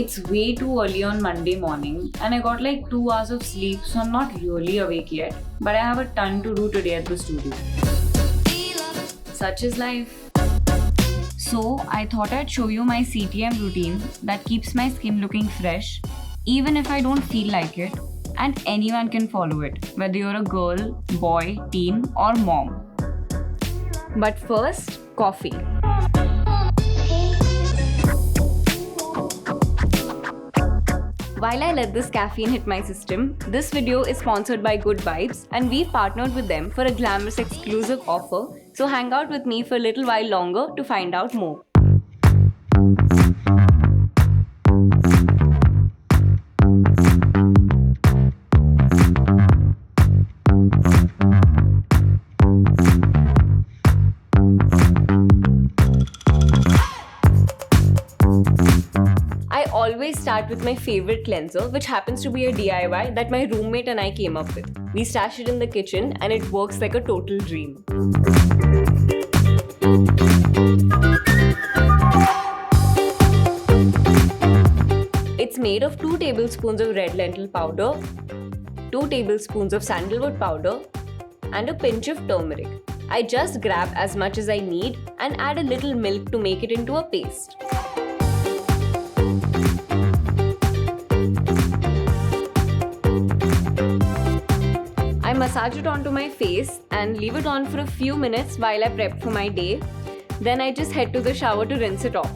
It's way too early on Monday morning and I got like 2 hours of sleep, so I'm not really awake yet. But I have a ton to do today at the studio. Such is life. So I thought I'd show you my CTM routine that keeps my skin looking fresh, even if I don't feel like it, and anyone can follow it, whether you're a girl, boy, teen, or mom. But first, coffee. While I let this caffeine hit my system, this video is sponsored by Good Vibes and we've partnered with them for a glamorous exclusive offer, so hang out with me for a little while longer to find out more. I always start with my favorite cleanser, which happens to be a DIY that my roommate and I came up with. We stash it in the kitchen and it works like a total dream. It's made of 2 tablespoons of red lentil powder, 2 tablespoons of sandalwood powder, and a pinch of turmeric. I just grab as much as I need and add a little milk to make it into a paste. I massage it onto my face and leave it on for a few minutes while I prep for my day. Then I just head to the shower to rinse it off.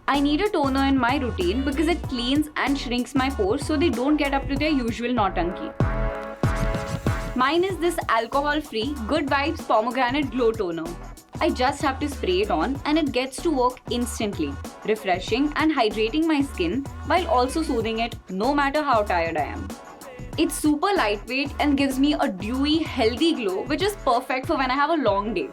I need a toner in my routine because it cleans and shrinks my pores so they don't get up to their usual nautanki. Mine is this alcohol-free Good Vibes Pomegranate Glow Toner. I just have to spray it on and it gets to work instantly, refreshing and hydrating my skin while also soothing it no matter how tired I am. It's super lightweight and gives me a dewy, healthy glow which is perfect for when I have a long day.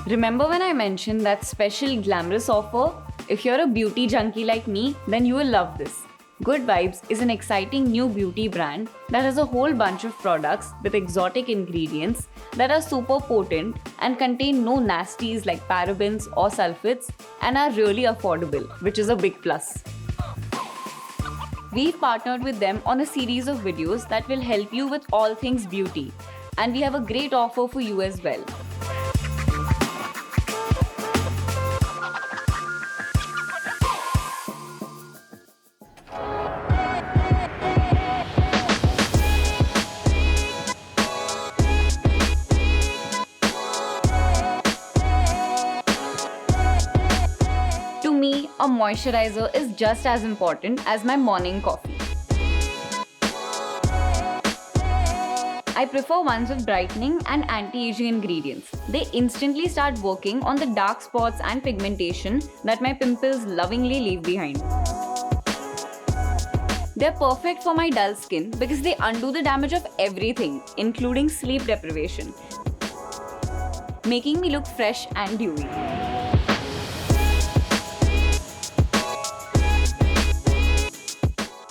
Remember when I mentioned that special glamorous offer? If you're a beauty junkie like me, then you will love this. Good Vibes is an exciting new beauty brand that has a whole bunch of products with exotic ingredients that are super potent and contain no nasties like parabens or sulfates and are really affordable, which is a big plus. We've partnered with them on a series of videos that will help you with all things beauty, and we have a great offer for you as well. To me, a moisturizer is just as important as my morning coffee. I prefer ones with brightening and anti-aging ingredients. They instantly start working on the dark spots and pigmentation that my pimples lovingly leave behind. They're perfect for my dull skin because they undo the damage of everything, including sleep deprivation, making me look fresh and dewy.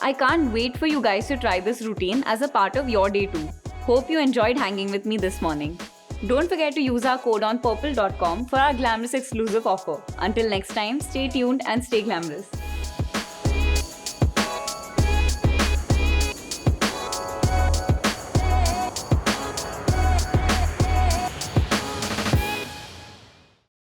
I can't wait for you guys to try this routine as a part of your day too. Hope you enjoyed hanging with me this morning. Don't forget to use our code on purple.com for our glamorous exclusive offer. Until next time, stay tuned and stay glamorous.